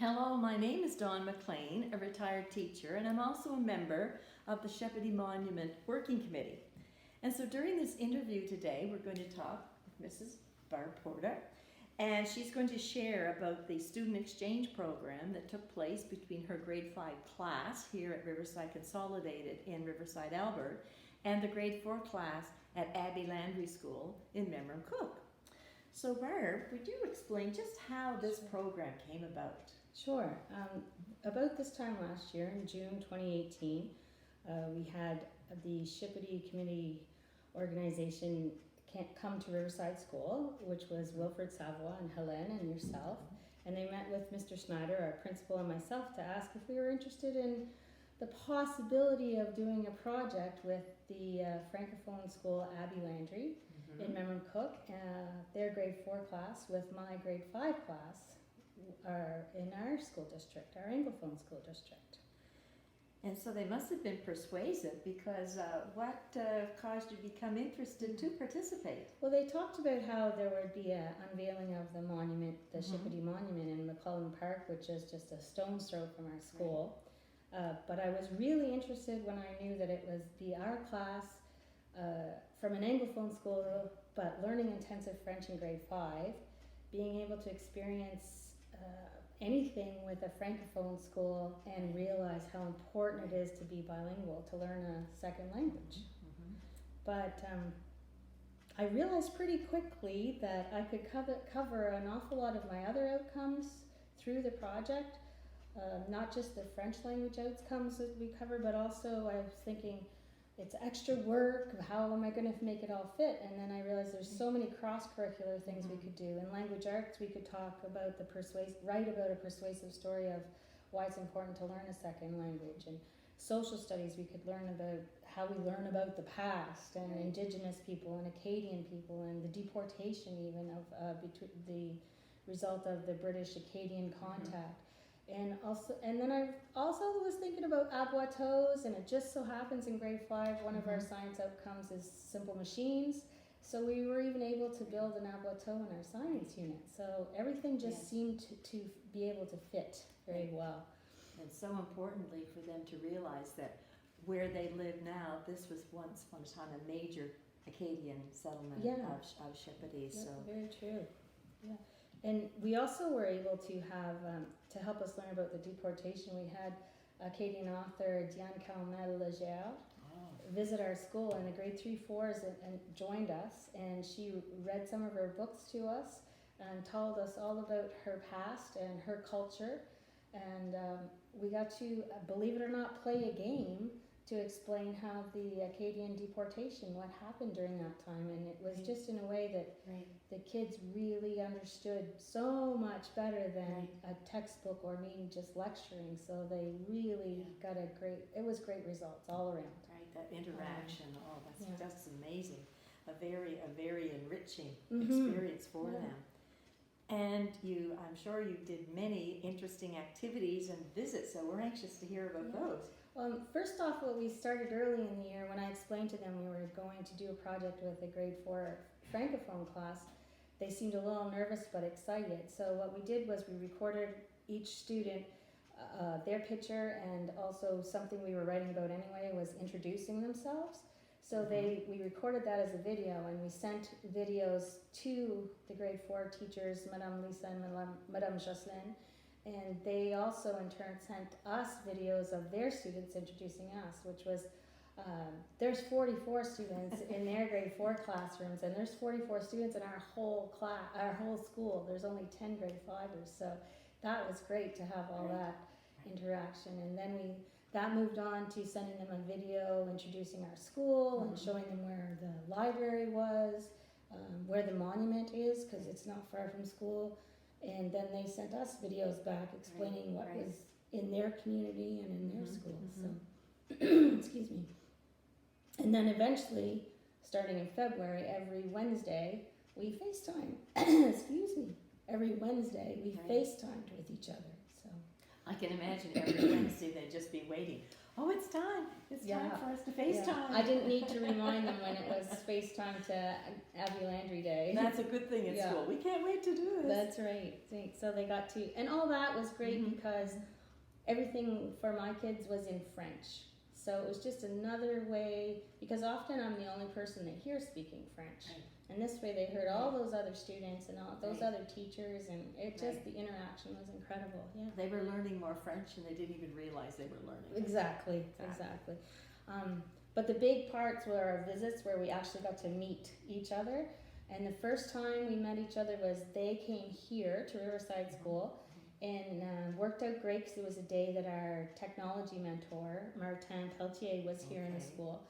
Hello, my name is Dawn McLean, a retired teacher, and I'm also a member of the Shepherdie Monument Working Committee. And so during this interview today, we're going to talk with Mrs. Barb Porter, and she's going to share about the student exchange program that took place between her grade 5 class here at Riverside Consolidated in Riverside-Albert and the grade 4 class at Abbey-Landry School in Memramcook. So Barb, would you explain just how this program came about? Sure. About this time last year, in June 2018, we had the Shepherdie Community Organization come to Riverside School, which was Wilfred Savoie and Helene and yourself. And they met with Mr. Schneider, our principal, and myself to ask if we were interested in the possibility of doing a project with the Francophone school Abbey-Landry in Memramcook, their grade 4 class with my grade 5 class in our school district, our Anglophone school district. And so they must have been persuasive because what caused you to become interested to participate? Well, they talked about how there would be an unveiling of the monument, the Shepherdie Monument in McClellan Park, which is just a stone's throw from our school. But I was really interested when I knew that it was our class from an Anglophone school, but learning intensive French in grade 5, being able to experience anything with a Francophone school and realize how important it is to be bilingual, to learn a second language. But I realized pretty quickly that I could cover an awful lot of my other outcomes through the project, not just the French language outcomes that we cover, but also I was thinking, it's extra work, how am I going to make it all fit? And then I realized there's so many cross-curricular things we could do. In language arts, we could talk about write about a persuasive story of why it's important to learn a second language. And social studies, we could learn about how we learn about the past and Indigenous people and Acadian people and the deportation even of the result of the British-Acadian contact. And then I also was thinking about aboiteaux, and it just so happens in grade 5 one of our science outcomes is simple machines. So we were even able to build an aboiteaux in our science unit. So everything just seemed to be able to fit very well. And so importantly for them to realize that where they live now, this was once upon a time a major Acadian settlement of Shepherdie. Yeah, so very true. Yeah. And we also were able to have, to help us learn about the deportation, we had Acadian author Diane Calmel-Legere visit our school, and the grade 3-4s and joined us, and she read some of her books to us and told us all about her past and her culture, and we got to, believe it or not, play a game to explain how the Acadian deportation, what happened during that time, and it was just in a way that the kids really understood so much better than a textbook or me just lecturing, so they really got it was great results all around. Right, that interaction, that's amazing. A very enriching experience for them. And I'm sure you did many interesting activities and visits, so we're anxious to hear about those. First off, what we started early in the year, when I explained to them we were going to do a project with a grade 4 Francophone class, they seemed a little nervous but excited. So what we did was we recorded each student, their picture, and also something we were writing about anyway was introducing themselves. So we recorded that as a video, and we sent videos to the grade 4 teachers, Madame Lisa and Madame Jocelyn. And they also in turn sent us videos of their students introducing us, which was, there's 44 students in their grade 4 classrooms, and there's 44 students in our whole school. There's only 10 grade 5ers, so that was great to have all that interaction. And then that moved on to sending them a video introducing our school and showing them where the library was, where the monument is, because it's not far from school. And then they sent us videos back explaining what was in their community and in their school. So, excuse me. And then eventually, starting in February, every Wednesday, we FaceTime. Excuse me. Every Wednesday, we FaceTimed with each other. So I can imagine every Wednesday they'd just be waiting. Oh, it's time. It's time Yeah. for us to Yeah. FaceTime. I didn't need to remind them when it was FaceTime to Abbey-Landry Day. That's a good thing at Yeah. school. We can't wait to do this. That's right. So they got to, and all that was great Mhm. because everything for my kids was in French. So it was just another way, because often I'm the only person they hear speaking French. Right. And this way they heard all those other students and all those Right. other teachers, and it just, the interaction was incredible. Yeah. They were learning more French and they didn't even realize they were learning. Exactly. But the big parts were our visits where we actually got to meet each other. And the first time we met each other was they came here to Riverside School and worked out great because it was a day that our technology mentor, Martin Pelletier, was here in the Okay. school.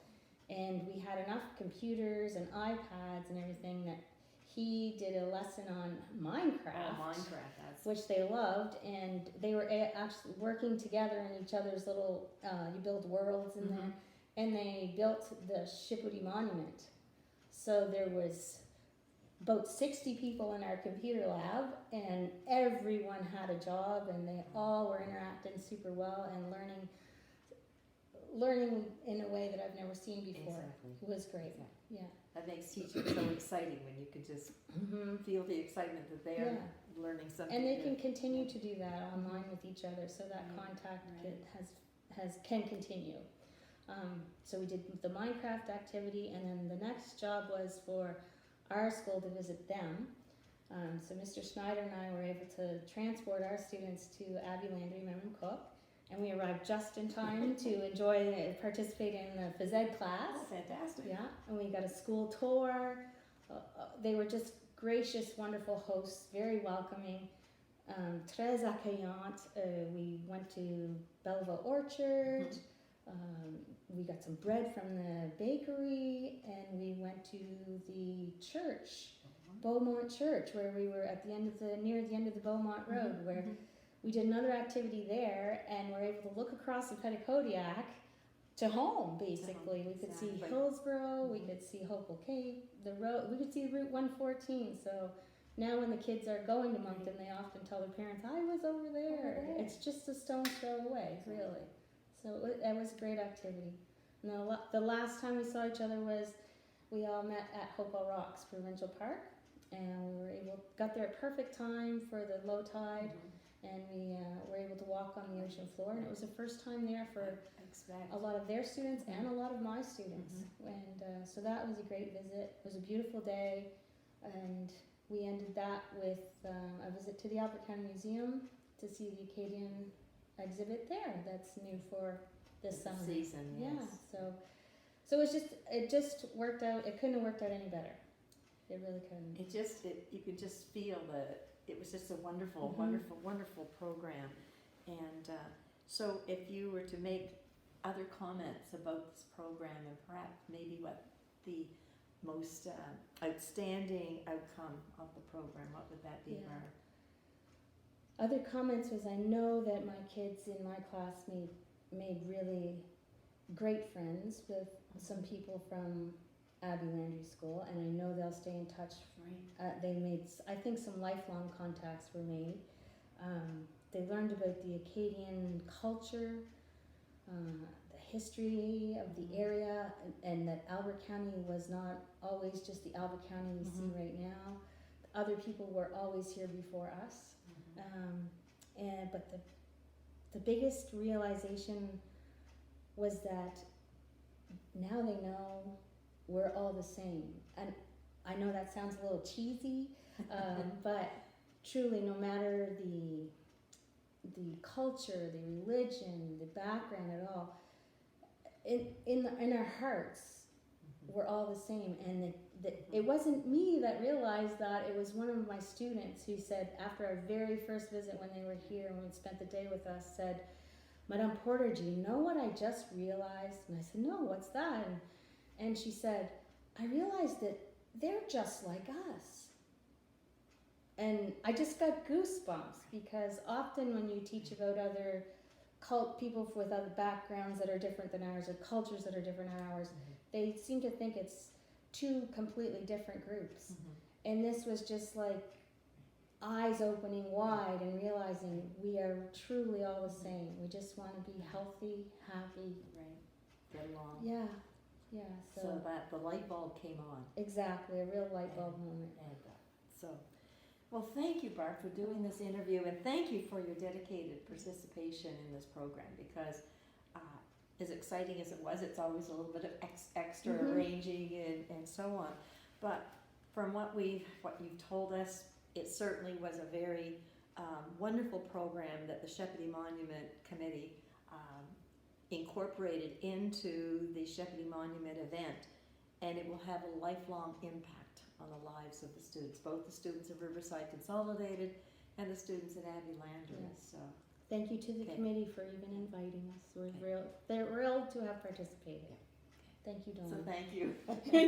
And we had enough computers and iPads and everything that he did a lesson on Minecraft. Oh, Minecraft, that's Which they loved, and they were actually working together in each other's little, you build worlds in there, and they built the Shippody Monument. So there was about 60 people in our computer lab, and everyone had a job, and they all were interacting super well and learning in a way that I've never seen before. Exactly. It was great. Exactly. Yeah. That makes teaching so exciting when you can just feel the excitement that they are learning something And they new. can continue to do that online with each other, so that Right, contact right. can continue. So we did the Minecraft activity, and then the next job was for our school to visit them. So Mr. Schneider and I were able to transport our students to Abbey-Landry Memramcook, and we arrived just in time to participate in the phys ed class. Oh, fantastic. Yeah, and we got a school tour. They were just gracious, wonderful hosts, very welcoming, très accueillante. We went to Belleville Orchard. We got some bread from the bakery, and we went to the church, Beaumont Church, where we were at the end of near the end of the Beaumont Road, where we did another activity there, and we're able to look across the Petitcodiac to home, basically. We could see exactly. Hillsborough, we could see Hopewell Cape, the road, we could see Route 114. So now when the kids are going to Moncton, they often tell their parents, I was over there. there. It's just a stone's throw away, really. So it was a great activity. And the last time we saw each other was we all met at Hopewell Rocks, Provincial Park, and we got there at perfect time for the low tide, and we were able to walk on the ocean floor, and it was the first time there for a lot of their students and a lot of my students, and so that was a great visit. It was a beautiful day, and we ended that with a visit to the Albert County Museum to see the Acadian exhibit there that's new for this summer. Season, yes. Yeah, so it just worked out. It couldn't have worked out any better. It really couldn't. You could just feel that it was just a wonderful, wonderful, wonderful program. And so if you were to make other comments about this program and perhaps maybe what the most outstanding outcome of the program, what would that be, Yeah. Barb? Other comments was I know that my kids in my class made really great friends with some people from Abbey-Landry School, and I know they'll stay in touch. Right. They made, I think, some lifelong contacts were made. They learned about the Acadian culture, the history of the area, and that Albert County was not always just the Albert County we see right now. Other people were always here before us. But the biggest realization was that now they know we're all the same. And I know that sounds a little cheesy, but truly, no matter the culture, the religion, the background at all, in our hearts, we're all the same. And it wasn't me that realized that. It was one of my students who said, after our very first visit when they were here and spent the day with us, said, Madame Porter, do you know what I just realized? And I said, no, what's that? And she said, I realized that they're just like us. And I just got goosebumps, because often when you teach about other people with other backgrounds that are different than ours, or cultures that are different than ours, they seem to think it's two completely different groups. And this was just like eyes opening wide and realizing we are truly all the same. We just want to be healthy, happy. Right. Get along. Yeah, yeah. So that the light bulb came on. Exactly, a real light bulb moment. And so, well, thank you, Barb, for doing this interview, and thank you for your dedicated participation in this program, because as exciting as it was, it's always a little bit of extra arranging and so on. But from what you've told us, it certainly was a very wonderful program that the Shepherdie Monument Committee incorporated into the Shepherdie Monument event, and it will have a lifelong impact on the lives of the students, both the students of Riverside Consolidated and the students at Abbey-Landry. Yes. So, Thank you to the Okay. committee for even inviting us. We're Okay. thrilled to have participated. Yeah. Thank you, Dawn. so thank you.